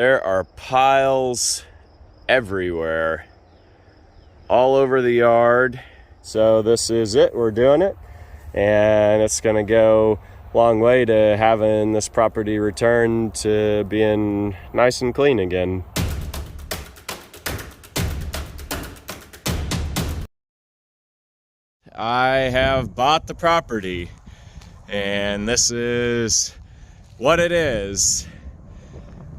There are piles everywhere, all over the yard. So this is it, we're doing it. And it's gonna go a long way to having this property returned to being nice and clean again. I have bought the property, and this is what it is.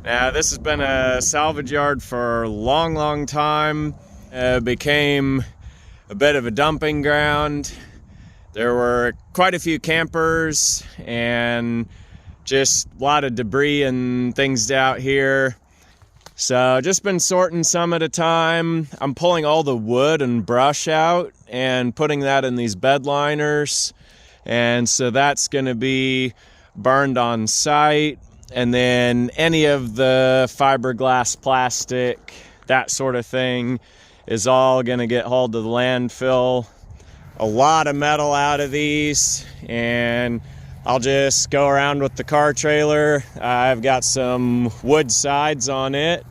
Now, this has been a salvage yard for a long time. It became a bit of a dumping ground. There were quite a few campers and just a lot of debris and things out here. So just been sorting some at a time. I'm pulling all the wood and brush out and putting that in these bed liners. And so that's gonna be burned on site. And then any of the fiberglass, plastic, that sort of thing is all gonna get hauled to the landfill. A lot of metal out of these, and I'll just go around with the car trailer. I've got some wood sides on it,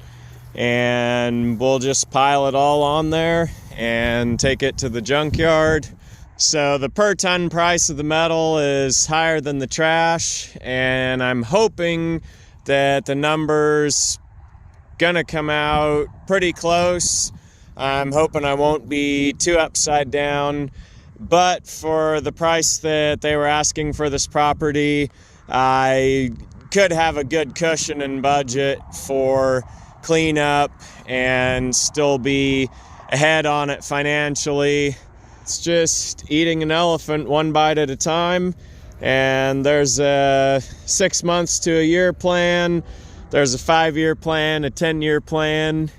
and we'll just pile it all on there and take it to the junkyard. So the per ton price of the metal is higher than the trash, and I'm hoping that the number's gonna come out pretty close. I'm hoping I won't be too upside down, but for the price that they were asking for this property, I could have a good cushion and budget for cleanup and still be ahead on it financially. It's just eating an elephant one bite at a time, and there's a 6 months to a year plan, there's a 5-year plan, a 10-year plan,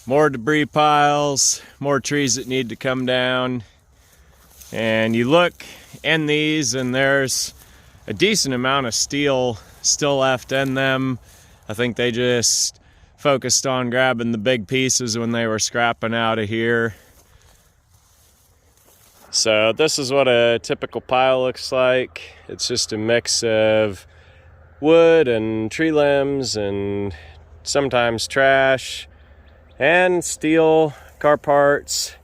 more debris piles, more trees that need to come down. And you look in these and there's a decent amount of steel still left in them. I think they just focused on grabbing the big pieces when they were scrapping out of here. So this is what a typical pile looks like. It's just a mix of wood and tree limbs and sometimes trash and steel, car parts.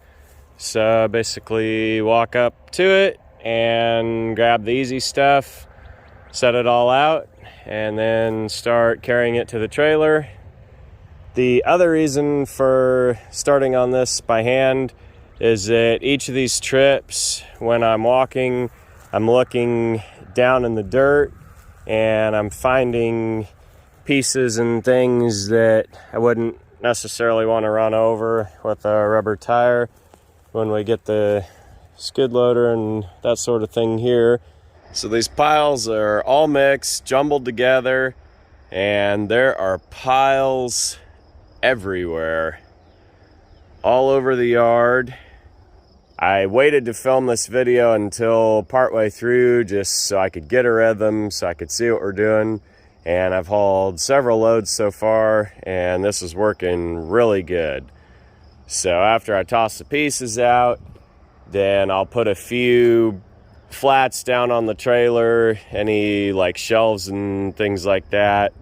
So basically walk up to it and grab the easy stuff, set it all out, and then start carrying it to the trailer. The other reason for starting on this by hand is that each of these trips, when I'm walking, I'm looking down in the dirt and I'm finding pieces and things that I wouldn't necessarily want to run over with a rubber tire when we get the skid loader and that sort of thing here. So these piles are all mixed, jumbled together, and there are piles everywhere, all over the yard. I waited to film this video until partway through just so I could get a rhythm, so I could see what we're doing. And I've hauled several loads so far, and this is working really good. So after I toss the pieces out, then I'll put a few flats down on the trailer, any like shelves and things like that.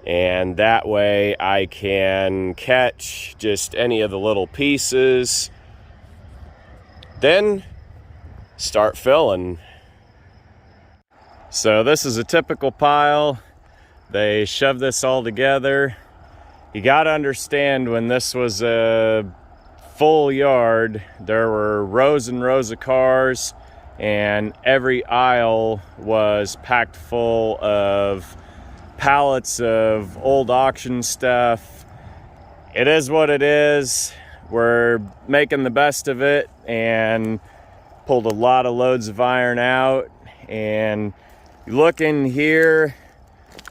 And that way I can catch just any of the little pieces. Then start filling. So this is a typical pile. They shove this all together. You gotta understand, when this was a full yard, there were rows and rows of cars, and every aisle was packed full of pallets of old auction stuff. It is what it is. We're making the best of it, and pulled a lot of loads of iron out. And you look in here,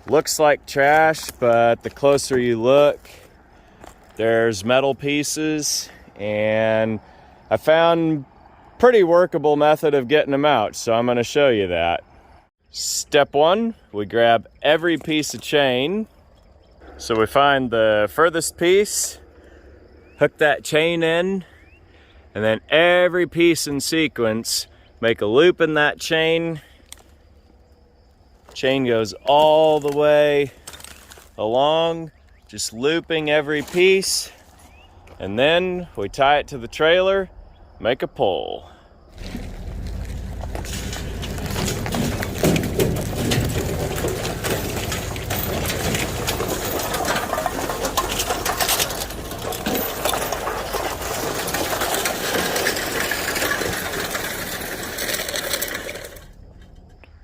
looks like trash, but the closer you look, there's metal pieces, and I found pretty workable method of getting them out, so I'm going to show you that. Step one, we grab every piece of chain. So we find the furthest piece, hook that chain in, and then every piece in sequence, make a loop in that chain. Chain goes all the way along, just looping every piece, and then we tie it to the trailer, make a pole.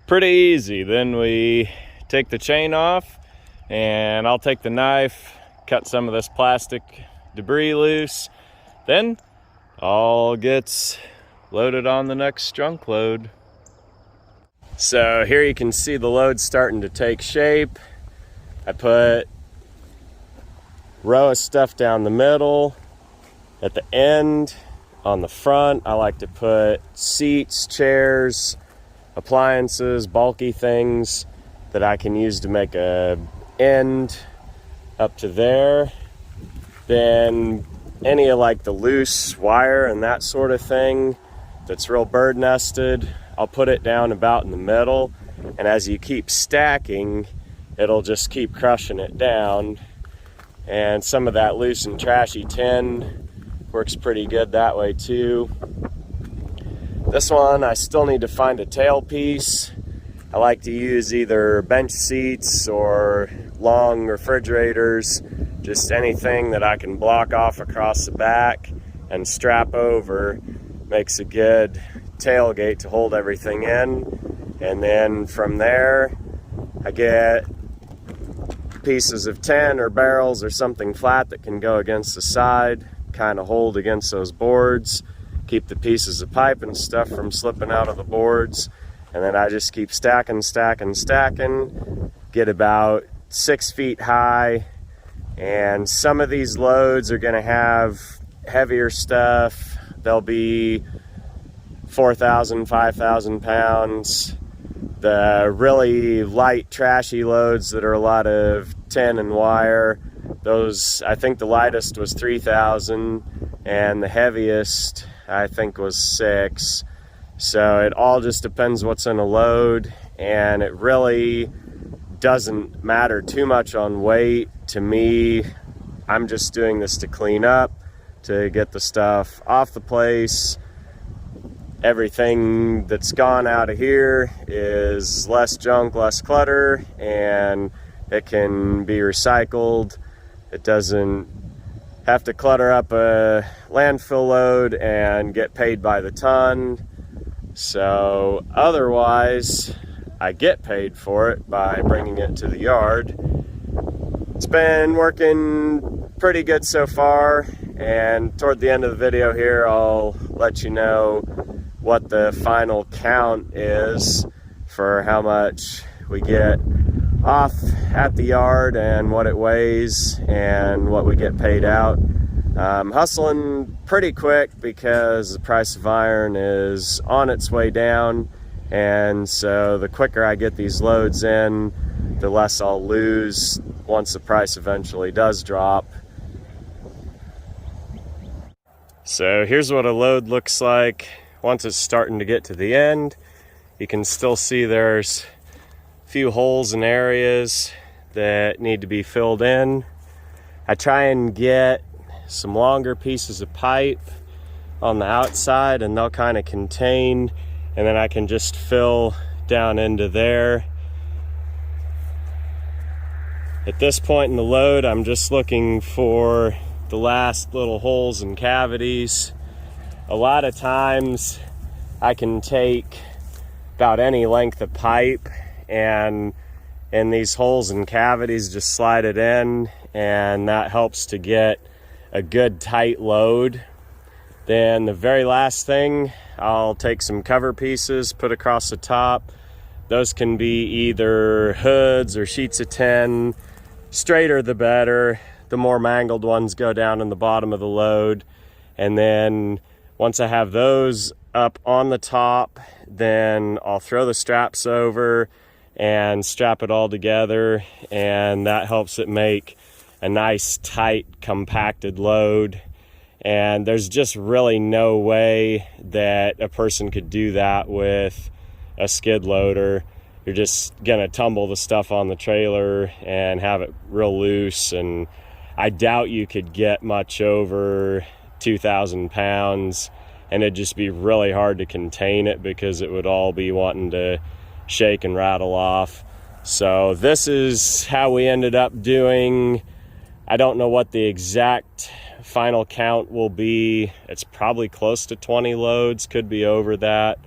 Pretty easy. Then we take the chain off, and I'll take the knife, cut some of this plastic debris loose. Then all gets loaded on the next trunk load. So here you can see the load starting to take shape. I put a row of stuff down the middle. At the end, on the front, I like to put seats, chairs, appliances, bulky things that I can use to make a end up to there. Then any of like the loose wire and that sort of thing that's real bird nested, I'll put it down about in the middle, and as you keep stacking, it'll just keep crushing it down. And some of that loose and trashy tin works pretty good that way too. This one, I still need to find a tail piece. I like to use either bench seats or long refrigerators, just anything that I can block off across the back and strap over. Makes a good tailgate to hold everything in. And then from there, I get pieces of tin or barrels or something flat that can go against the side, kind of hold against those boards, keep the pieces of pipe and stuff from slipping out of the boards. And then I just keep stacking, get about 6 feet high. And some of these loads are gonna have heavier stuff. They'll be 4,000, 5,000 pounds. The really light, trashy loads that are a lot of tin and wire, those, I think the lightest was 3,000, and the heaviest, I think, was 6. So it all just depends what's in a load, and it really doesn't matter too much on weight. To me, I'm just doing this to clean up, to get the stuff off the place. Everything that's gone out of here is less junk, less clutter, and it can be recycled. It doesn't have to clutter up a landfill load and get paid by the ton. So otherwise, I get paid for it by bringing it to the yard. It's been working pretty good so far, and toward the end of the video here, I'll let you know what the final count is for how much we get off at the yard and what it weighs and what we get paid out. Hustling pretty quick because the price of iron is on its way down, and so the quicker I get these loads in, the less I'll lose once the price eventually does drop. So here's what a load looks like once it's starting to get to the end. You can still see there's a few holes and areas that need to be filled in. I try and get some longer pieces of pipe on the outside, and they'll kind of contain, and then I can just fill down into there. At this point in the load, I'm just looking for the last little holes and cavities. A lot of times I can take about any length of pipe and in these holes and cavities just slide it in, and that helps to get a good tight load. Then the very last thing, I'll take some cover pieces, put across the top. Those can be either hoods or sheets of tin. Straighter the better. The more mangled ones go down in the bottom of the load. And then once I have those up on the top, then I'll throw the straps over and strap it all together, and that helps it make a nice tight compacted load. And there's just really no way that a person could do that with a skid loader. you're just gonna tumble the stuff on the trailer and have it real loose, and I doubt you could get much over 2,000 pounds, and it'd just be really hard to contain it because it would all be wanting to shake and rattle off. So this is how we ended up doing. I don't know what the exact final count will be. It's probably close to 20 loads, could be over that,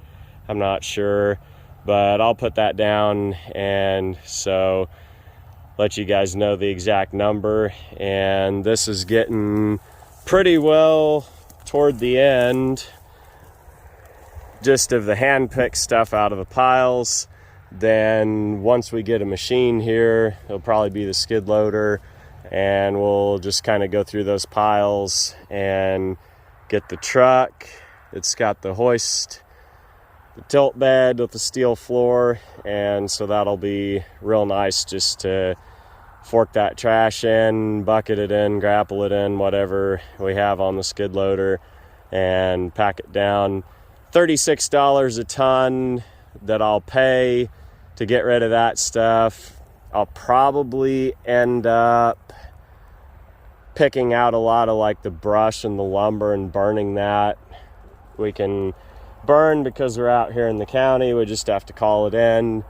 I'm not sure, but I'll put that down, and so let you guys know the exact number. And this is getting pretty well toward the end, just of the hand pick stuff out of the piles. Then once we get a machine here, it'll probably be the skid loader, and we'll just kind of go through those piles and get the truck. It's got the hoist, the tilt bed with the steel floor, and so that'll be real nice just to fork that trash in, bucket it in, grapple it in, whatever we have on the skid loader, and pack it down. $36 a ton that I'll pay to get rid of that stuff. I'll probably end up picking out a lot of like the brush and the lumber and burning that. We can burn because we're out here in the county, we just have to call it in.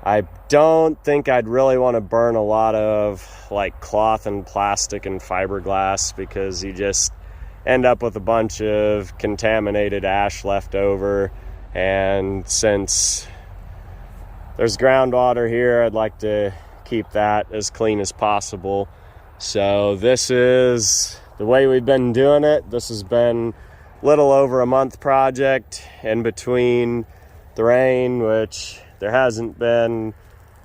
I don't think I'd really want to burn a lot of like cloth and plastic and fiberglass, because you just end up with a bunch of contaminated ash left over. And since there's groundwater here, I'd like to keep that as clean as possible. So this is the way we've been doing it. This has been a little over a month project, in between the rain, which there hasn't been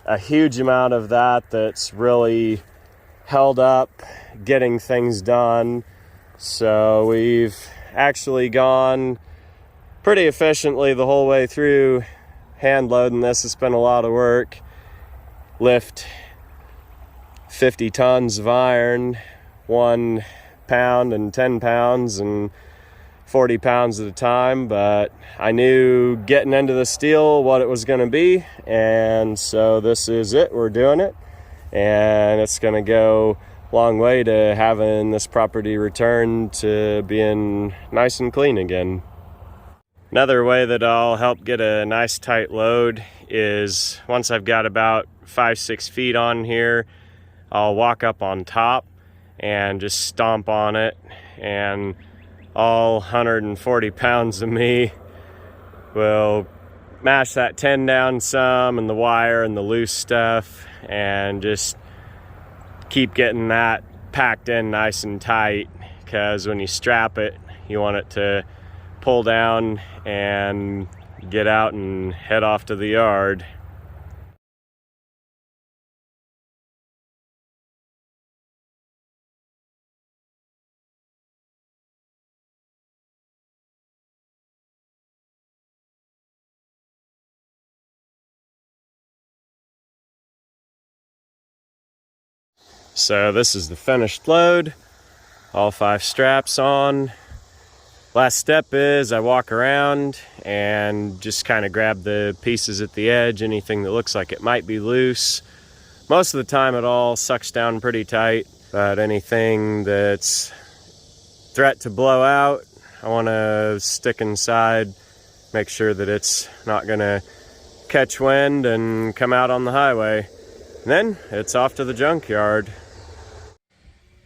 a huge amount of that's really held up getting things done. So we've actually gone pretty efficiently the whole way through hand loading this. It's been a lot of work. Lift 50 tons of iron, 1 pound and 10 pounds and 40 pounds at a time, but I knew getting into the steel what it was going to be, and so this is it. We're doing it, and it's going to go a long way to having this property returned to being nice and clean again. Another way that I'll help get a nice tight load is once I've got about 5-6 feet on here, I'll walk up on top and just stomp on it, and all 140 pounds of me will mash that 10 down some, and the wire and the loose stuff, and just keep getting that packed in nice and tight, because when you strap it, you want it to pull down and get out and head off to the yard. So this is the finished load, all 5 straps on. Last step is I walk around and just kind of grab the pieces at the edge, anything that looks like it might be loose. Most of the time it all sucks down pretty tight, but anything that's threat to blow out, I want to stick inside, make sure that it's not going to catch wind and come out on the highway. And then it's off to the junkyard.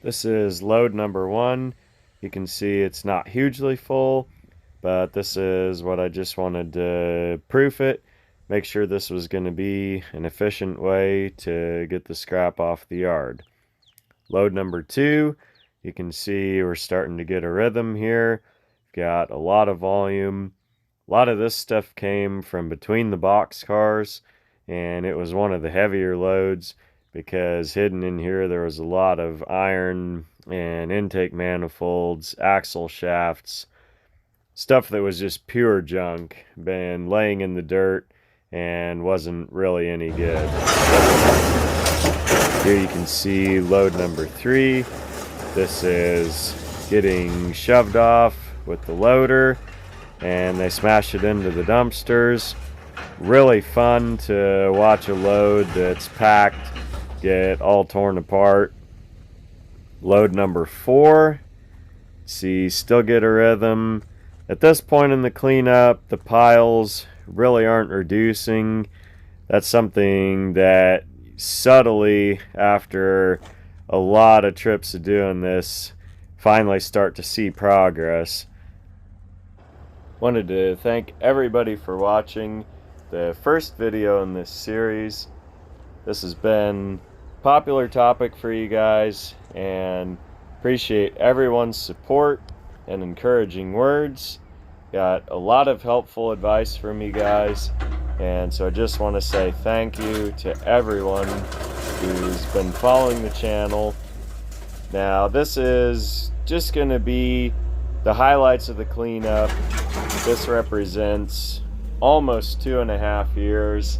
This is load number 1. You can see it's not hugely full, but this is what I just wanted to proof it, make sure this was going to be an efficient way to get the scrap off the yard. Load number 2, you can see we're starting to get a rhythm here. Got a lot of volume. A lot of this stuff came from between the box cars, and it was one of the heavier loads, because hidden in here there was a lot of iron and intake manifolds, axle shafts, stuff that was just pure junk, been laying in the dirt and wasn't really any good. Here you can see load number 3. This is getting shoved off with the loader, and they smash it into the dumpsters. really fun to watch a load that's packed get all torn apart. Load number 4, see, still get a rhythm. At this point in the cleanup, the piles really aren't reducing. That's something that subtly, after a lot of trips of doing this, finally start to see progress. Wanted to thank everybody for watching the first video in this series. This has been a popular topic for you guys, and appreciate everyone's support and encouraging words. Got a lot of helpful advice from you guys, and so I just want to say thank you to everyone who's been following the channel. Now, this is just going to be the highlights of the cleanup. This represents almost 2.5 years.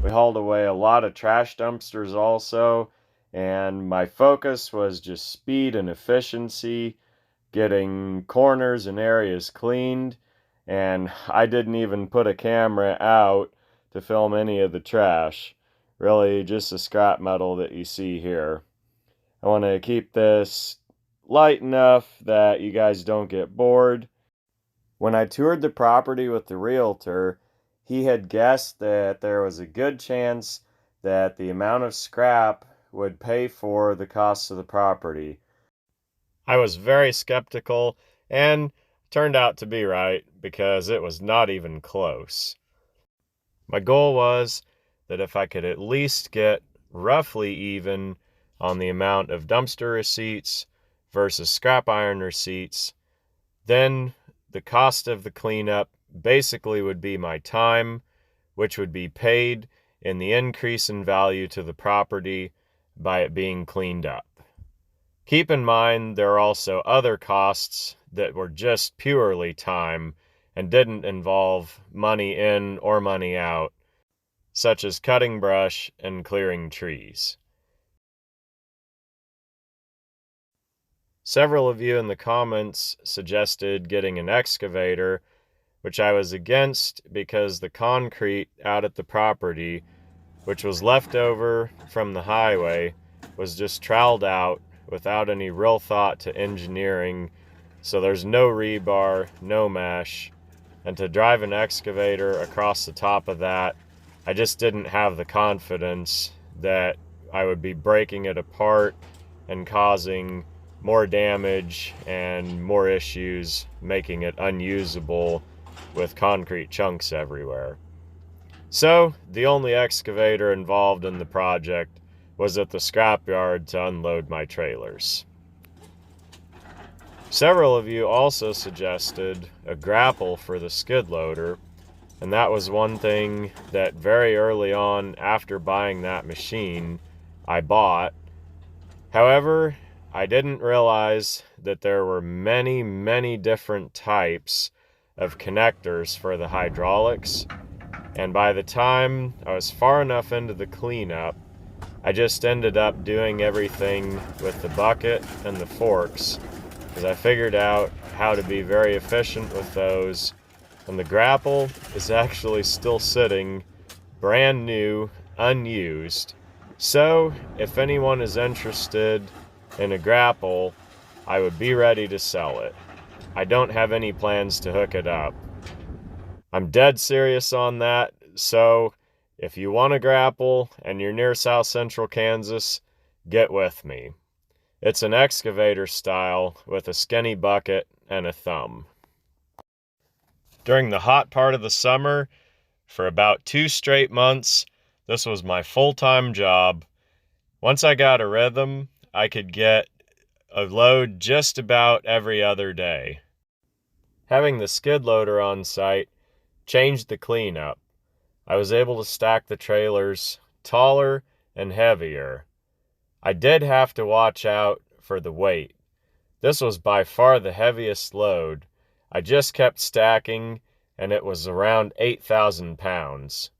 We hauled away a lot of trash dumpsters also, and my focus was just speed and efficiency, getting corners and areas cleaned, and I didn't even put a camera out to film any of the trash. Really just the scrap metal that you see here. I want to keep this light enough that you guys don't get bored. When I toured the property with the realtor, he had guessed that there was a good chance that the amount of scrap would pay for the cost of the property. I was very skeptical, and turned out to be right, because it was not even close. My goal was that if I could at least get roughly even on the amount of dumpster receipts versus scrap iron receipts, then the cost of the cleanup basically would be my time, which would be paid in the increase in value to the property by it being cleaned up. Keep in mind there are also other costs that were just purely time and didn't involve money in or money out, such as cutting brush and clearing trees. Several of you in the comments suggested getting an excavator, which I was against because the concrete out at the property, which was left over from the highway, was just troweled out without any real thought to engineering, so there's no rebar, no mesh, and to drive an excavator across the top of that, I just didn't have the confidence that I would be breaking it apart and causing more damage and more issues, making it unusable with concrete chunks everywhere. So the only excavator involved in the project was at the scrapyard to unload my trailers. Several of you also suggested a grapple for the skid loader, and that was one thing that very early on after buying that machine I bought. However, I didn't realize that there were many, many different types of connectors for the hydraulics, and by the time I was far enough into the cleanup, I just ended up doing everything with the bucket and the forks, because I figured out how to be very efficient with those, and the grapple is actually still sitting brand new, unused. So if anyone is interested in a grapple, I would be ready to sell it. I don't have any plans to hook it up. I'm dead serious on that, so if you want a grapple and you're near South Central Kansas, get with me. It's an excavator style with a skinny bucket and a thumb. During the hot part of the summer, for about 2 straight months, this was my full-time job. Once I got a rhythm, I could get a load just about every other day. Having the skid loader on site changed the cleanup. I was able to stack the trailers taller and heavier. I did have to watch out for the weight. This was by far the heaviest load. I just kept stacking, and it was around 8,000 pounds.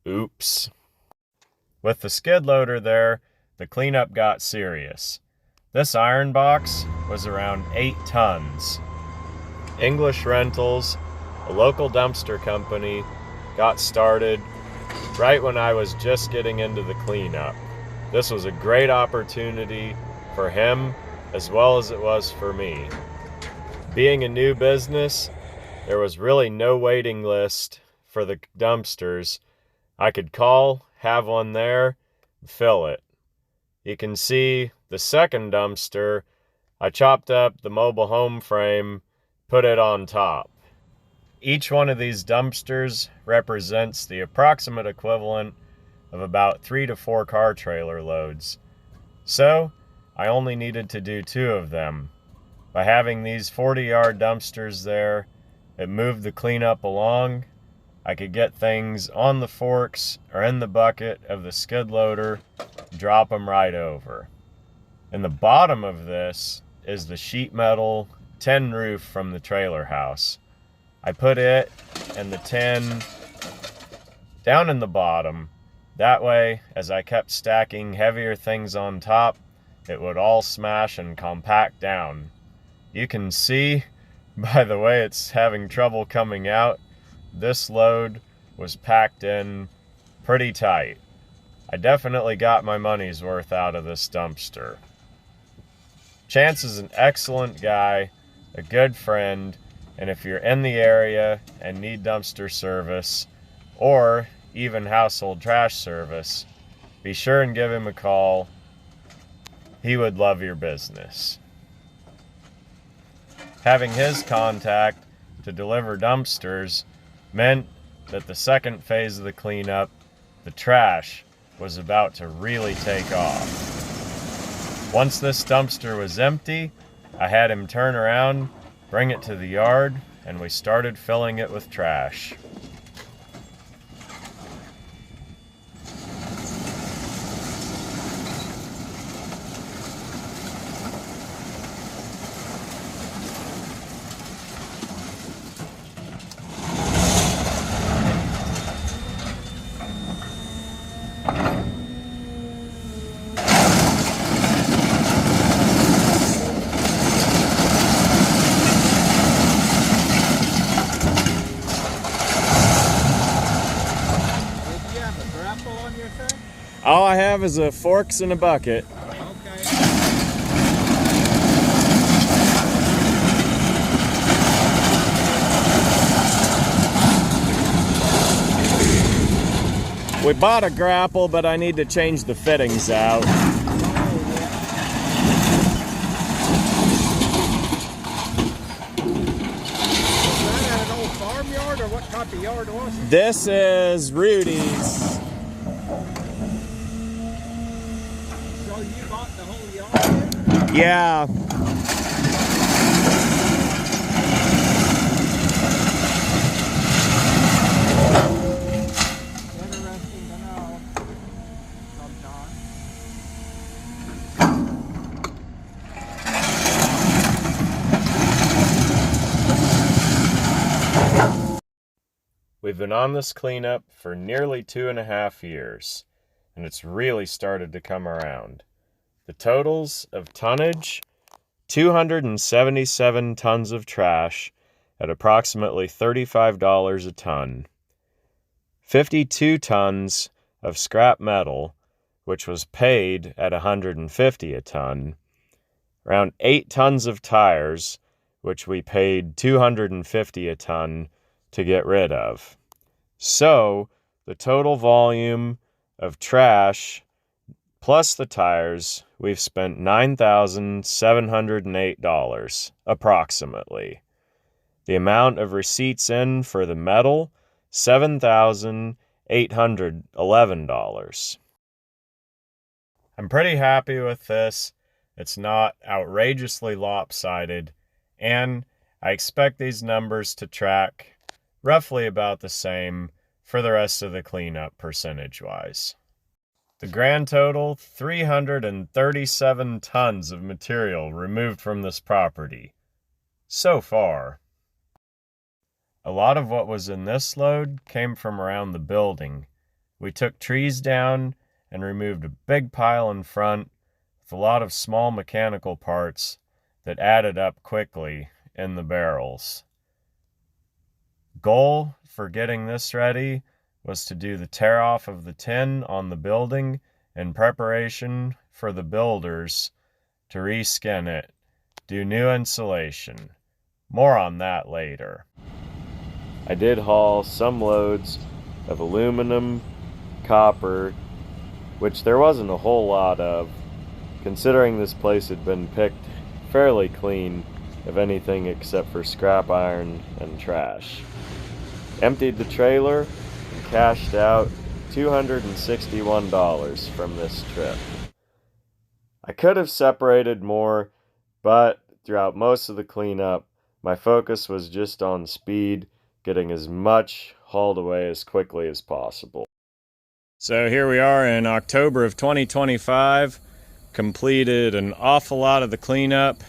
Oops. With the skid loader there, the cleanup got serious. This iron box was around 8 tons. English Rentals, a local dumpster company, got started right when I was just getting into the cleanup. This was a great opportunity for him as well as it was for me. Being a new business, there was really no waiting list for the dumpsters. I could call, have one there, fill it. You can see the second dumpster, I chopped up the mobile home frame, put it on top. Each one of these dumpsters represents the approximate equivalent of about 3 to 4 car trailer loads. So, I only needed to do 2 of them. By having these 40-yard dumpsters there, it moved the cleanup along. I could get things on the forks or in the bucket of the skid loader, drop them right over. In the bottom of this is the sheet metal tin roof from the trailer house. I put it and the tin down in the bottom. That way, as I kept stacking heavier things on top, it would all smash and compact down. You can see by the way it's having trouble coming out, this load was packed in pretty tight. I definitely got my money's worth out of this dumpster. Chance is an excellent guy, a good friend, and if you're in the area and need dumpster service or even household trash service, be sure and give him a call. He would love your business. Having his contact to deliver dumpsters meant that the second phase of the cleanup, the trash, was about to really take off. Once this dumpster was empty, I had him turn around, bring it to the yard, and we started filling it with trash. All I have is a forks and a bucket. Okay. We bought a grapple, but I need to change the fittings out. Was that an old farmyard or what type of yard was it? This is Rudy's. So you bought the whole yard? Yeah. Interesting to know. Sometimes. We've been on this cleanup for nearly 2.5 years, and it's really started to come around. The totals of tonnage, 277 tons of trash at approximately $35 a ton, 52 tons of scrap metal, which was paid at $150 a ton, around 8 tons of tires, which we paid $250 a ton to get rid of. So, the total volume of trash plus the tires, we've spent $9,708 approximately. The amount of receipts in for the metal, $7,811. I'm pretty happy with this. It's not outrageously lopsided, and I expect these numbers to track roughly about the same for the rest of the cleanup percentage-wise. The grand total, 337 tons of material removed from this property. So far. A lot of what was in this load came from around the building. We took trees down and removed a big pile in front with a lot of small mechanical parts that added up quickly in the barrels. Goal for for getting this ready was to do the tear off of the tin on the building in preparation for the builders to reskin it, do new insulation. More on that later. I did haul some loads of aluminum, copper, which there wasn't a whole lot of, considering this place had been picked fairly clean of anything except for scrap iron and trash. Emptied the trailer and cashed out $261 from this trip. I could have separated more, but throughout most of the cleanup, my focus was just on speed, getting as much hauled away as quickly as possible. So here we are in October of 2025, completed an awful lot of the cleanup.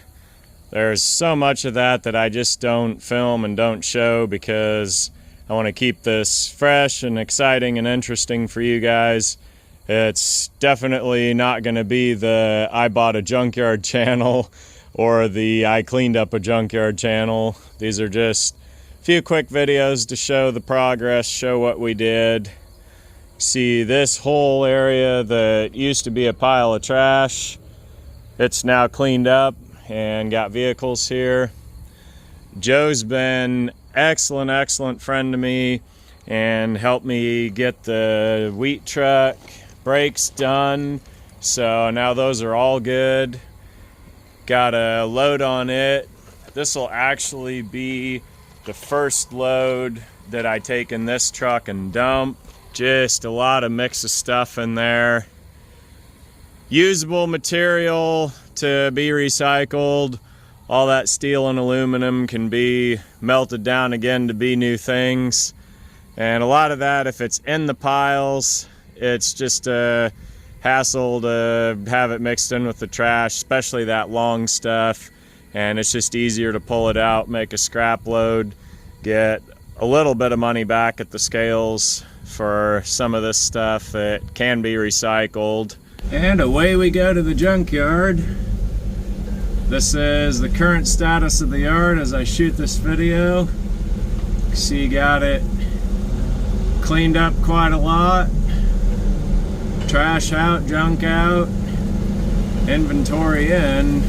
There's so much of that I just don't film and don't show because I want to keep this fresh and exciting and interesting for you guys. It's definitely not going to be the I bought a junkyard channel or the I cleaned up a junkyard channel. These are just a few quick videos to show the progress, show what we did. See this whole area that used to be a pile of trash, it's now cleaned up and got vehicles here. Joe's been excellent friend to me and helped me get the wheat truck brakes done, so now those are all good. Got a load on it. This will actually be the first load that I take in this truck and dump. Just a lot of mix of stuff in there. Usable material to be recycled. All that steel and aluminum can be melted down again to be new things. And a lot of that, if it's in the piles, it's just a hassle to have it mixed in with the trash, especially that long stuff. And it's just easier to pull it out, make a scrap load, get a little bit of money back at the scales for some of this stuff that can be recycled. And away we go to the junkyard. This is the current status of the yard as I shoot this video. See, got it cleaned up quite a lot. Trash out, junk out, inventory in.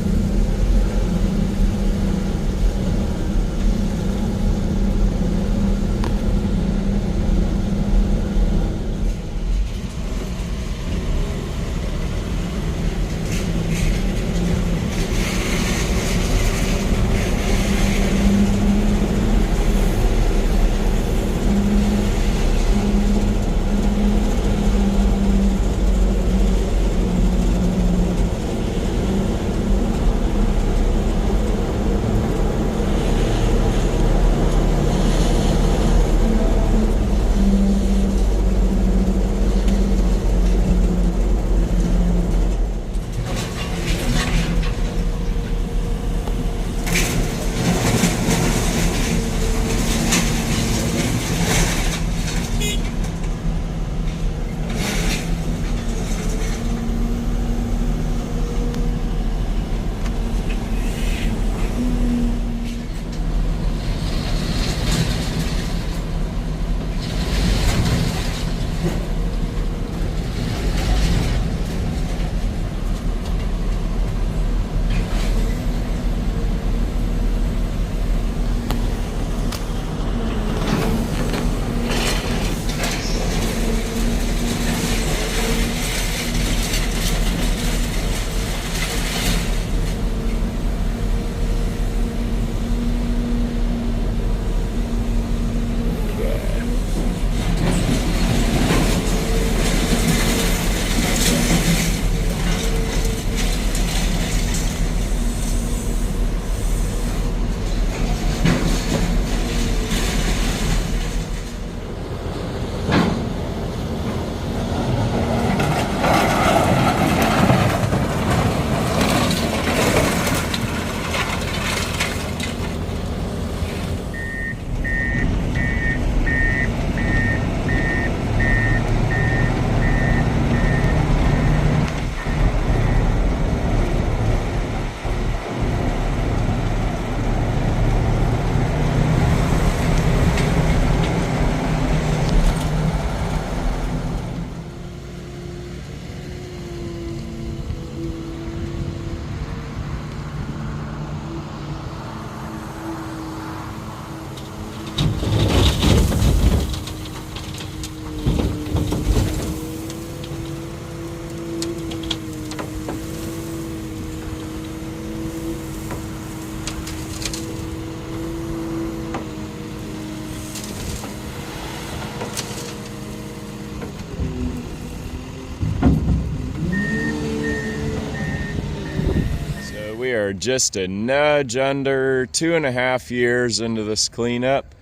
So we are just a nudge under 2.5 years into this cleanup,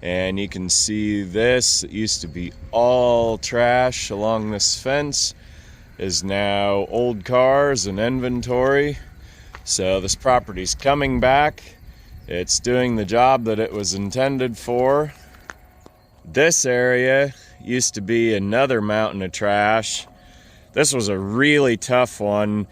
and you can see this that used to be all trash along this fence is now old cars and inventory. So this property's coming back. It's doing the job that it was intended for. This area used to be another mountain of trash. This was a really tough one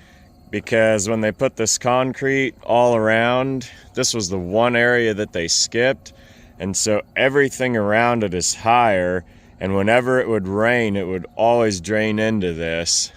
because when they put this concrete all around, this was the one area that they skipped, and so everything around it is higher, and whenever it would rain, it would always drain into this.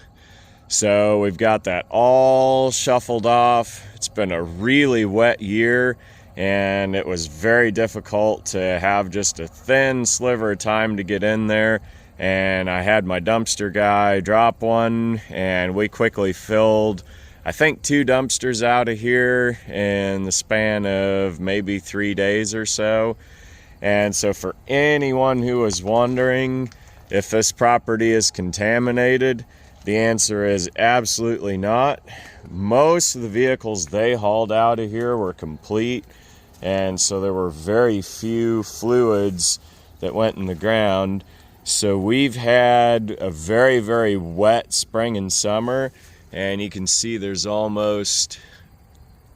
So we've got that all shuffled off. It's been a really wet year, and it was very difficult to have just a thin sliver of time to get in there. And I had my dumpster guy drop one, and we quickly filled, I think, 2 dumpsters out of here in the span of maybe 3 days or so. And so for anyone who was wondering if this property is contaminated, the answer is absolutely not. Most of the vehicles they hauled out of here were complete, and so there were very few fluids that went in the ground. So we've had a very, very wet spring and summer, and you can see there's almost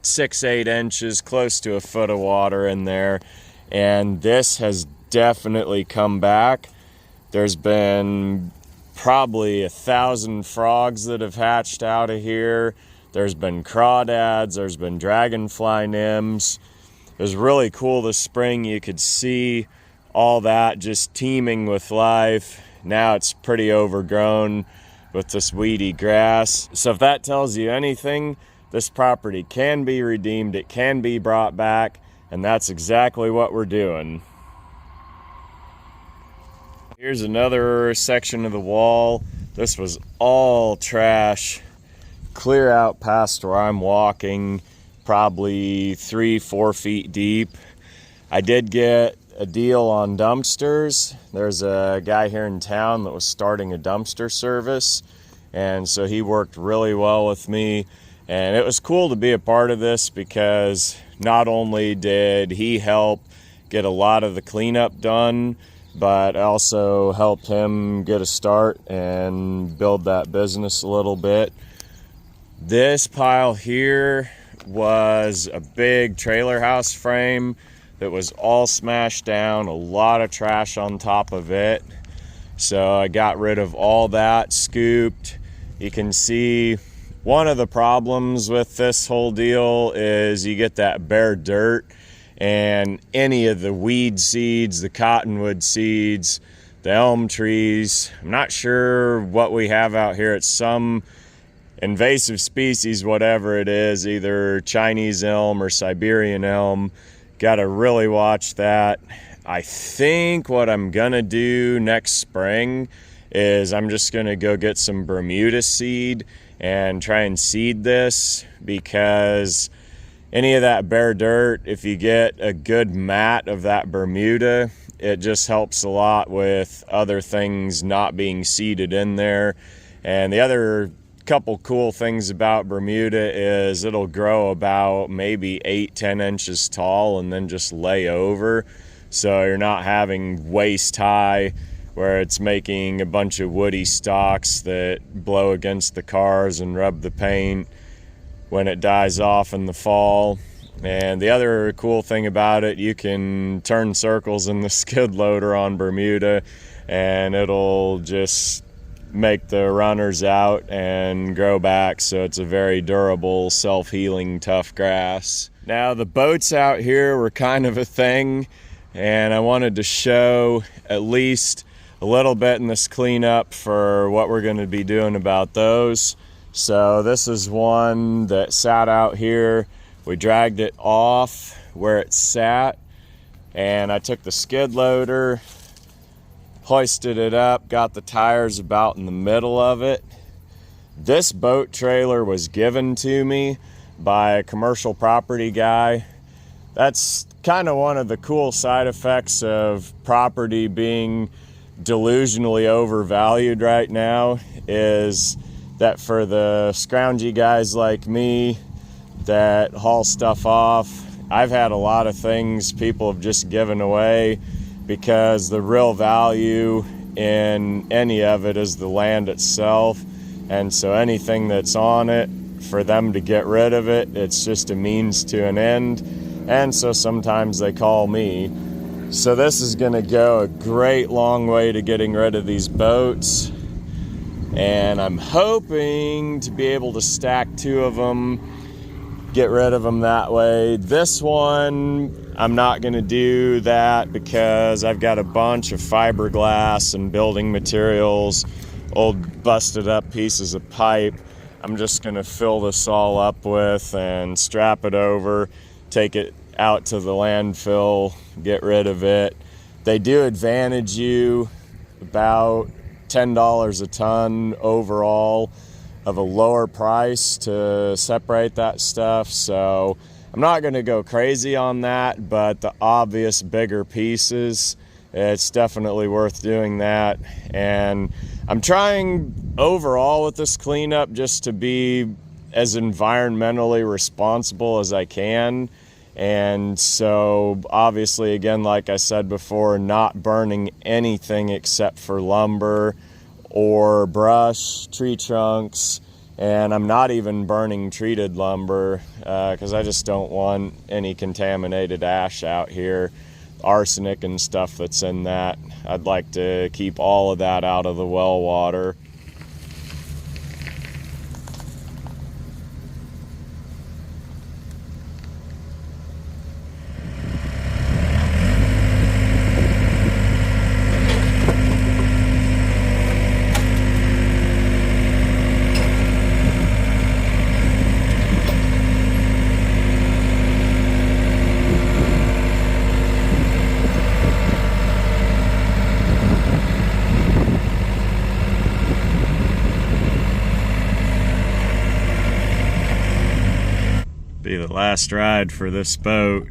6-8 inches, close to a foot of water in there, and this has definitely come back. There's been probably 1,000 frogs that have hatched out of here. There's been crawdads, there's been dragonfly nymphs. It was really cool this spring. You could see all that just teeming with life. Now it's pretty overgrown with this weedy grass. So if that tells you anything, this property can be redeemed, it can be brought back, and that's exactly what we're doing. Here's another section of the wall. This was all trash, clear out past where I'm walking, probably 3-4 feet deep. I did get a deal on dumpsters. There's a guy here in town that was starting a dumpster service, and so he worked really well with me, and it was cool to be a part of this because not only did he help get a lot of the cleanup done, but also helped him get a start and build that business a little bit. This pile here was a big trailer house frame that was all smashed down, a lot of trash on top of it. So I got rid of all that, scooped. You can see one of the problems with this whole deal is you get that bare dirt, and any of the weed seeds, the cottonwood seeds, the elm trees. I'm not sure what we have out here. It's some invasive species, whatever it is, either Chinese elm or Siberian elm. Got to really watch that. I think what I'm gonna do next spring is I'm just gonna go get some Bermuda seed and try and seed this, because any of that bare dirt, if you get a good mat of that Bermuda, it just helps a lot with other things not being seeded in there. And the other couple cool things about Bermuda is it'll grow about maybe 8-10 inches tall and then just lay over, so you're not having waist high where it's making a bunch of woody stalks that blow against the cars and rub the paint when it dies off in the fall. And the other cool thing about it, you can turn circles in the skid loader on Bermuda and it'll just make the runners out and grow back, so it's a very durable, self-healing, tough grass. Now the boats out here were kind of a thing, and I wanted to show at least a little bit in this cleanup for what we're going to be doing about those. So this is one that sat out here. We dragged it off where it sat, and I took the skid loader, hoisted it up, got the tires about in the middle of it. This boat trailer was given to me by a commercial property guy. That's kind of one of the cool side effects of property being delusionally overvalued right now, is that for the scroungy guys like me, that haul stuff off. I've had a lot of things people have just given away because the real value in any of it is the land itself. And so anything that's on it, for them to get rid of it, it's just a means to an end. And so sometimes they call me. So this is going to go a great long way to getting rid of these boats. And I'm hoping to be able to stack 2 of them, get rid of them that way. This one, I'm not going to do that because I've got a bunch of fiberglass and building materials, old busted up pieces of pipe. I'm just going to fill this all up with and strap it over, take it out to the landfill, get rid of it. They do advantage you about $10 a ton overall of a lower price to separate that stuff. So I'm not going to go crazy on that, but the obvious bigger pieces, it's definitely worth doing that. And I'm trying overall with this cleanup just to be as environmentally responsible as I can. And so obviously, again, like I said before, not burning anything except for lumber or brush, tree trunks, and I'm not even burning treated lumber because I just don't want any contaminated ash out here, arsenic and stuff that's in that. I'd like to keep all of that out of the well water. Be the last ride for this boat.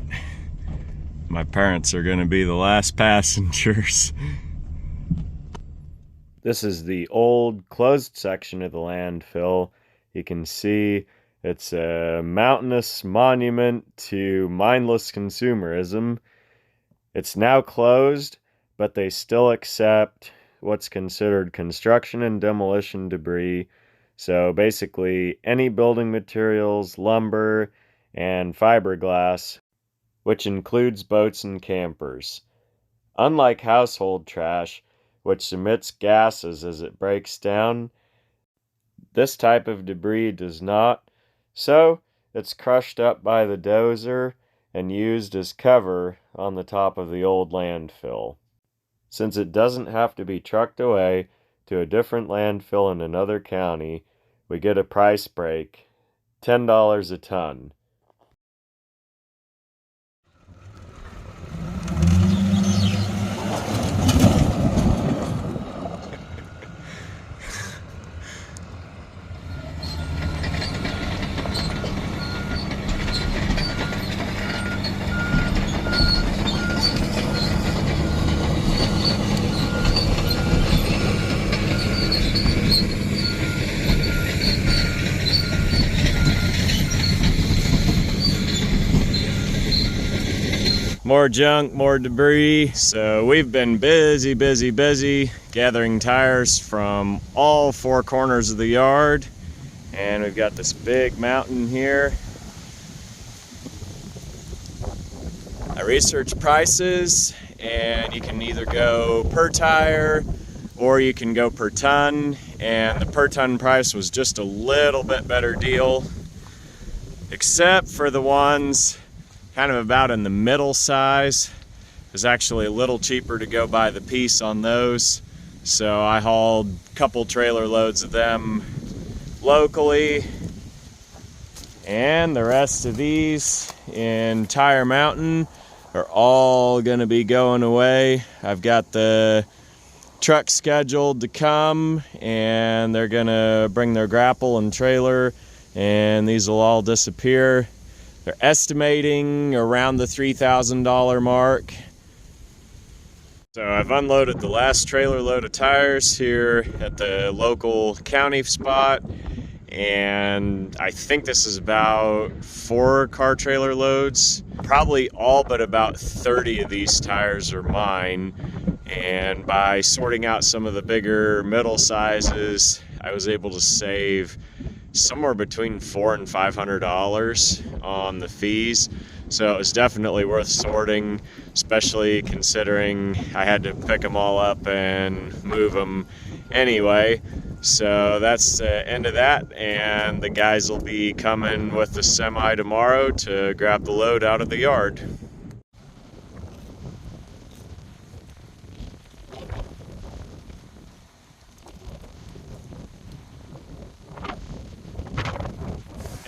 My parents are going to be the last passengers. This is the old closed section of the landfill. You can see it's a mountainous monument to mindless consumerism. It's now closed, but they still accept what's considered construction and demolition debris. So basically any building materials, lumber, and fiberglass, which includes boats and campers. Unlike household trash, which emits gases as it breaks down, this type of debris does not, so it's crushed up by the dozer and used as cover on the top of the old landfill. Since it doesn't have to be trucked away to a different landfill in another county, we get a price break, $10 a ton. More junk, more debris. So we've been busy gathering tires from all 4 corners of the yard. And we've got this big mountain here. I researched prices, and you can either go per tire or you can go per ton. And the per ton price was just a little bit better deal, except for the ones kind of about in the middle size. It's actually a little cheaper to go by the piece on those. So I hauled a couple trailer loads of them locally. And the rest of these in Tire Mountain are all gonna be going away. I've got the truck scheduled to come, and they're gonna bring their grapple and trailer, and these will all disappear. They're estimating around the $3,000 mark. So I've unloaded the last trailer load of tires here at the local county spot, and I think this is about 4 car trailer loads. Probably all but about 30 of these tires are mine, and by sorting out some of the bigger middle sizes, I was able to save somewhere between $400 and $500 on the fees. So it was definitely worth sorting, especially considering I had to pick them all up and move them anyway. So that's the end of that, and the guys will be coming with the semi tomorrow to grab the load out of the yard.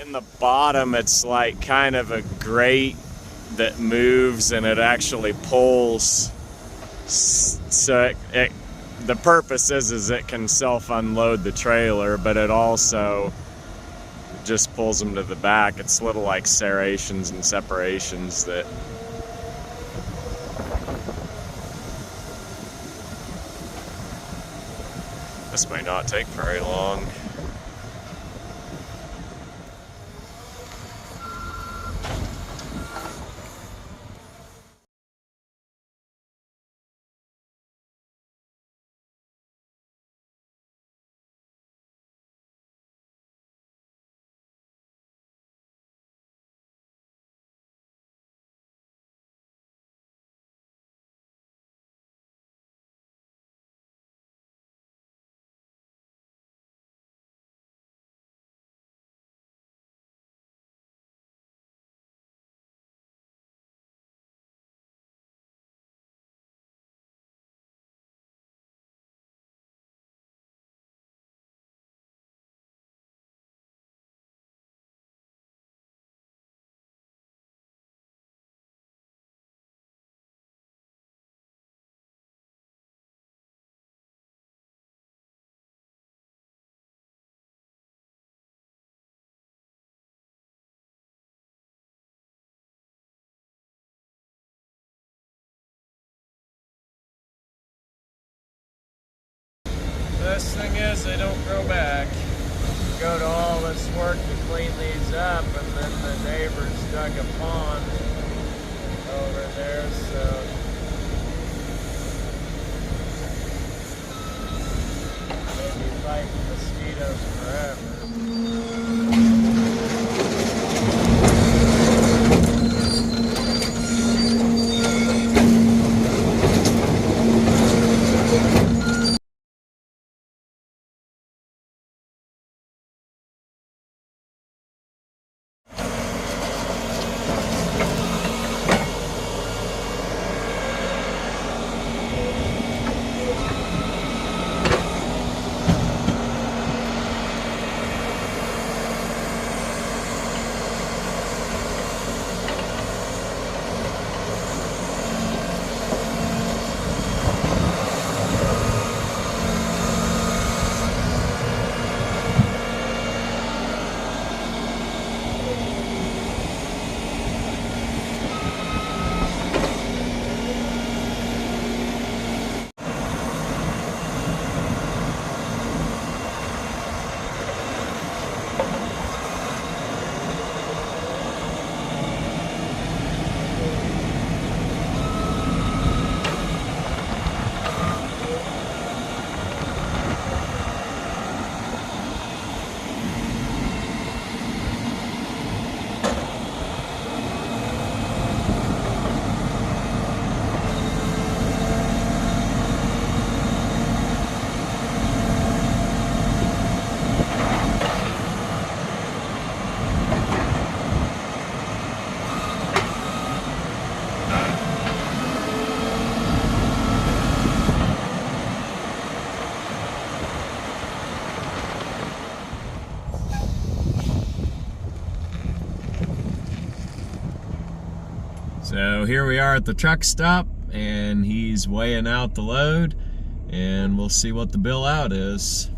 In the bottom, it's like kind of a grate that moves and it actually pulls. So the purpose is it can self-unload the trailer, but it also just pulls them to the back. It's little like serrations and separations that this may not take very long. Best thing is they don't grow back. Go to all this work to clean these up, and then the neighbors dug a pond over there, so they'll be fighting mosquitoes forever. So here we are at the truck stop, and he's weighing out the load, and we'll see what the bill out is.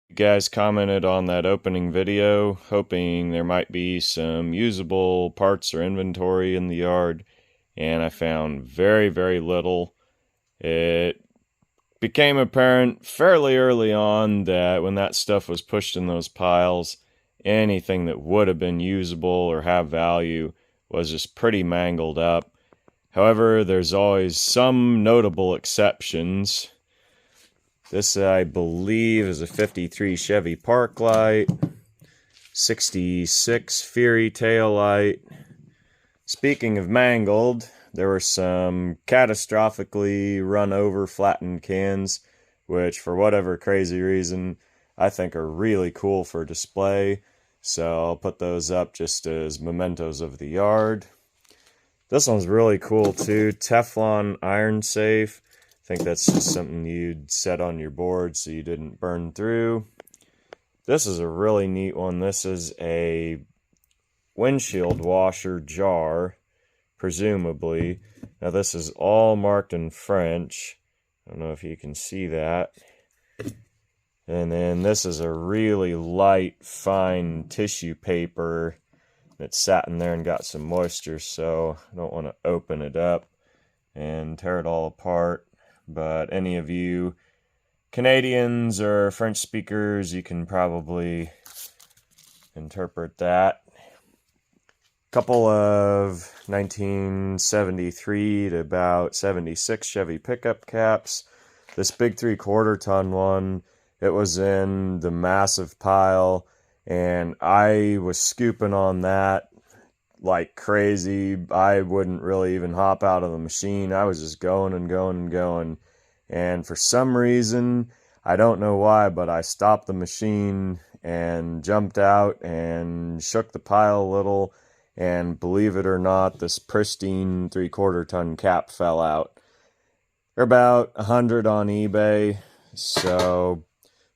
You guys commented on that opening video, hoping there might be some usable parts or inventory in the yard, and I found very, very little. It became apparent fairly early on that when that stuff was pushed in those piles, anything that would have been usable or have value was just pretty mangled up. However, there's always some notable exceptions. This, I believe, is a 53 Chevy Parklight, 66 Fury taillight. Speaking of mangled, there were some catastrophically run over flattened cans, which for whatever crazy reason I think are really cool for display. So I'll put those up just as mementos of the yard. This one's really cool too. Teflon iron safe. I think that's just something you'd set on your board so you didn't burn through. This is a really neat one. This is a windshield washer jar, presumably. Now this is all marked in French. I don't know if you can see that. And then this is a really light, fine tissue paper that sat in there and got some moisture, so I don't want to open it up and tear it all apart. But any of you Canadians or French speakers, you can probably interpret that. Couple of 1973 to about 76 Chevy pickup caps. This big 3/4 ton one, it was in the massive pile, and I was scooping on that like crazy. I wouldn't really even hop out of the machine. I was just going and going and going. And for some reason, I don't know why, but I stopped the machine and jumped out and shook the pile a little. And believe it or not, this pristine 3/4 ton cap fell out. They're about 100 on eBay, so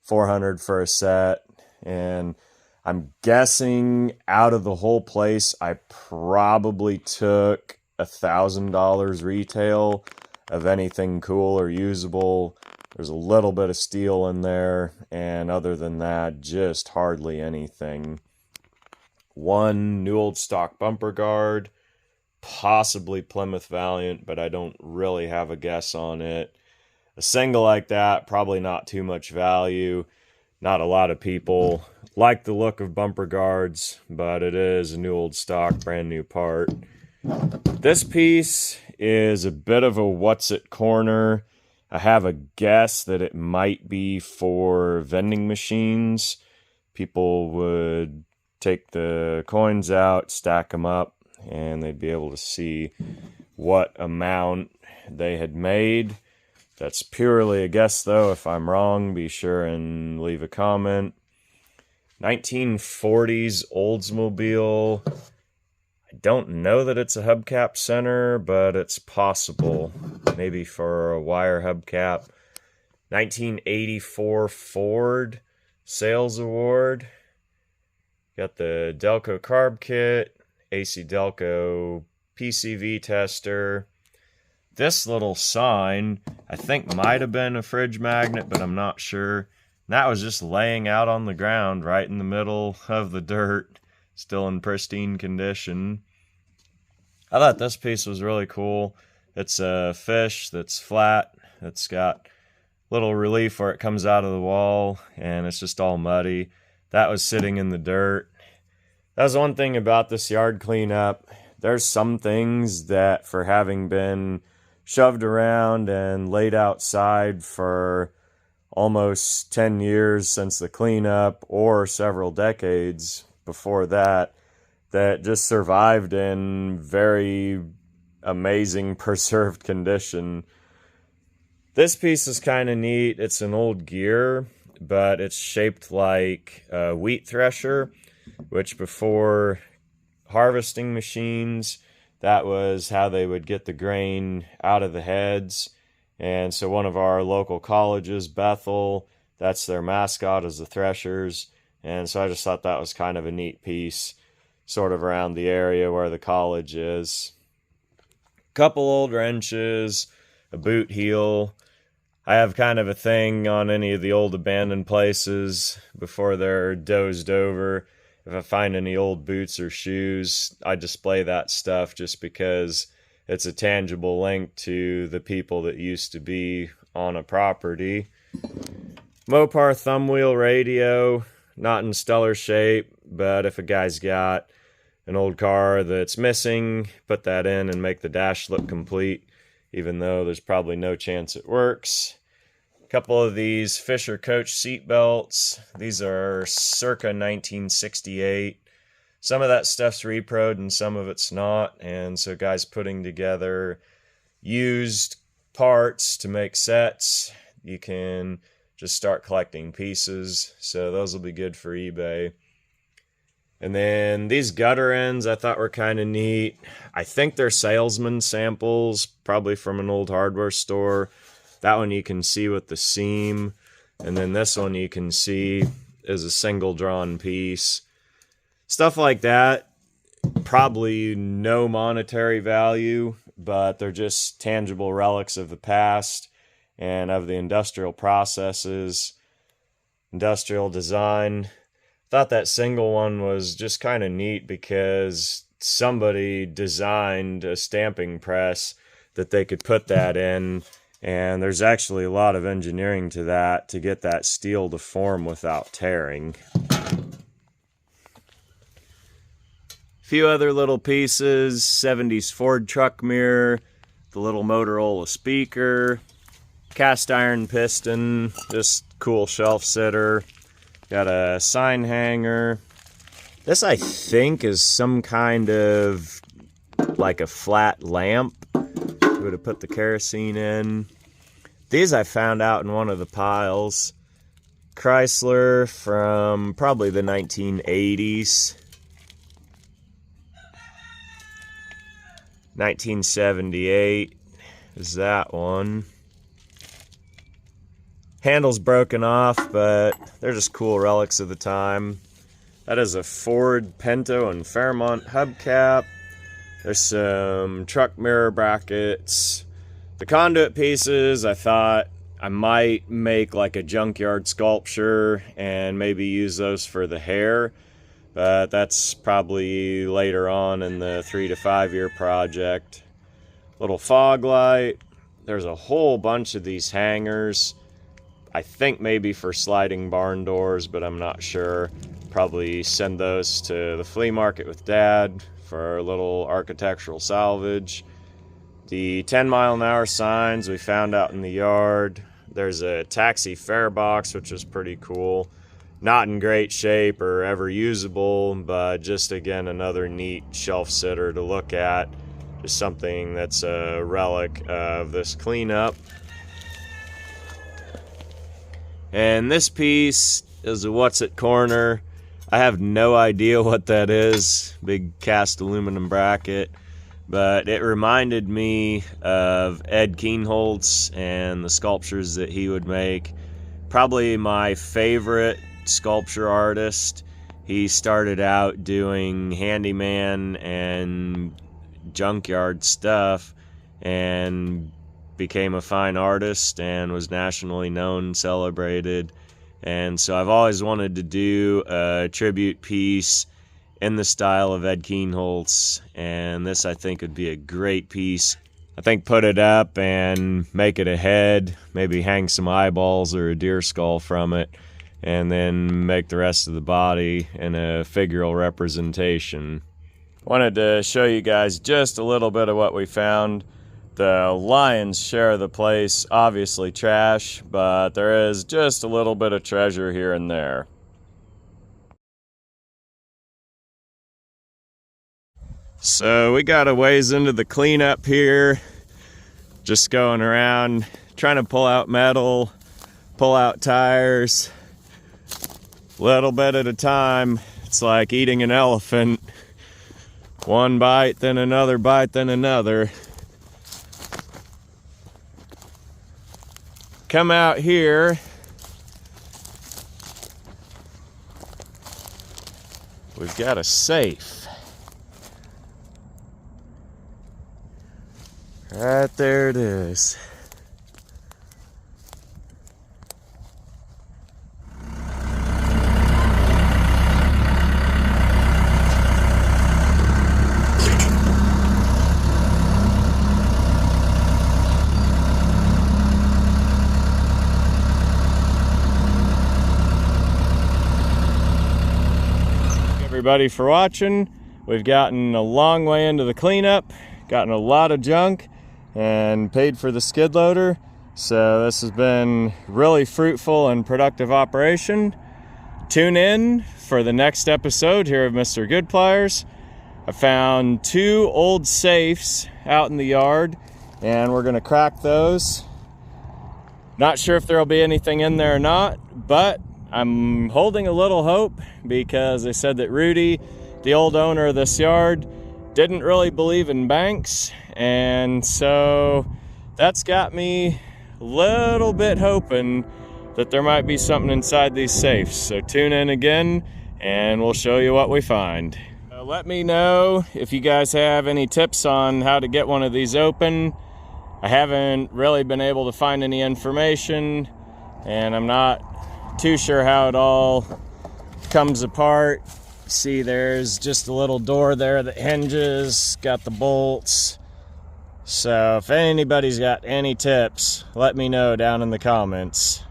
400 for a set. And I'm guessing out of the whole place, I probably took $1,000 retail of anything cool or usable. There's a little bit of steel in there, and other than that, just hardly anything. One new old stock bumper guard, possibly Plymouth Valiant, but I don't really have a guess on it. A single like that, probably not too much value. Not a lot of people like the look of bumper guards, but it is a new old stock, brand new part. This piece is a bit of a what's it corner. I have a guess that it might be for vending machines. People would take the coins out, stack them up, and they'd be able to see what amount they had made. That's purely a guess, though. If I'm wrong, be sure and leave a comment. 1940s Oldsmobile. I don't know that it's a hubcap center, but it's possible. Maybe for a wire hubcap. 1984 Ford Sales Award. Got the Delco carb kit, AC Delco PCV tester. This little sign, I think might have been a fridge magnet, but I'm not sure. And that was just laying out on the ground right in the middle of the dirt, still in pristine condition. I thought this piece was really cool. It's a fish that's flat. It's got little relief where it comes out of the wall, and it's just all muddy. That was sitting in the dirt. That was one thing about this yard cleanup. There's some things that, for having been shoved around and laid outside for almost 10 years since the cleanup, or several decades before that, that just survived in very amazing preserved condition. This piece is kind of neat. It's an old gear, but it's shaped like a wheat thresher, which before harvesting machines, that was how they would get the grain out of the heads. And so one of our local colleges, Bethel, that's their mascot, is the Threshers. And so I just thought that was kind of a neat piece, sort of around the area where the college is. Couple old wrenches, a boot heel. I have kind of a thing on any of the old abandoned places before they're dozed over. If I find any old boots or shoes, I display that stuff just because it's a tangible link to the people that used to be on a property. Mopar thumb wheel radio, not in stellar shape, but if a guy's got an old car that's missing, put that in and make the dash look complete, even though there's probably no chance it works. A couple of these Fisher Coach seat belts. These are circa 1968. Some of that stuff's reproed and some of it's not, and so guys putting together used parts to make sets, you can just start collecting pieces, so those will be good for eBay. And then these gutter ends I thought were kind of neat. I think they're salesman samples, probably from an old hardware store. That one you can see with the seam, and then this one you can see is a single drawn piece. Stuff like that, probably no monetary value, but they're just tangible relics of the past and of the industrial processes, industrial design. Thought that single one was just kind of neat because somebody designed a stamping press that they could put that in, and there's actually a lot of engineering to that to get that steel to form without tearing. Few other little pieces, 70s Ford truck mirror, the little Motorola speaker, cast iron piston, just cool shelf sitter. Got a sign hanger. This I think is some kind of like a flat lamp. Would have put the kerosene in. These I found out in one of the piles. Chrysler from probably the 1980s. 1978 is that one. Handle's broken off, but they're just cool relics of the time. That is a Ford Pinto and Fairmont hubcap. There's some truck mirror brackets. The conduit pieces, I thought I might make like a junkyard sculpture and maybe use those for the hair. But that's probably later on in the 3 to 5 year project. Little fog light. There's a whole bunch of these hangers. I think maybe for sliding barn doors, but I'm not sure. Probably send those to the flea market with Dad for a little architectural salvage. The 10-mile-an-hour signs we found out in the yard. There's a taxi fare box, which is pretty cool. Not in great shape or ever usable, but just again another neat shelf sitter to look at. Just something that's a relic of this cleanup. And this piece is a what's it corner. I have no idea what that is. Big cast aluminum bracket. But it reminded me of Ed Keenholz and the sculptures that he would make. Probably my favorite sculpture artist. He started out doing handyman and junkyard stuff and became a fine artist and was nationally known, celebrated. And so I've always wanted to do a tribute piece in the style of Ed Keenholz, and this I think would be a great piece. I think put it up and make it a head, maybe hang some eyeballs or a deer skull from it, and then make the rest of the body in a figural representation. Wanted to show you guys just a little bit of what we found. The lion's share of the place, obviously trash, but there is just a little bit of treasure here and there. So we got a ways into the cleanup here, just going around trying to pull out metal, pull out tires, little bit at a time. It's like eating an elephant. One bite, then another bite, then another. Come out here. We've got a safe. Right there it is. everybody for watching. We've gotten a long way into the cleanup, gotten a lot of junk, and paid for the skid loader. So this has been really fruitful and productive operation. Tune in for the next episode here of Mr. Goodpliers. I found 2 old safes out in the yard, and we're gonna crack those. Not sure if there'll be anything in there or not, but I'm holding a little hope because they said that Rudy, the old owner of this yard, didn't really believe in banks, and so that's got me a little bit hoping that there might be something inside these safes. So tune in again and we'll show you what we find. Let me know if you guys have any tips on how to get one of these open. I haven't really been able to find any information, and I'm not too sure how it all comes apart. See, there's just a little door there that hinges, got the bolts. So if anybody's got any tips, let me know down in the comments.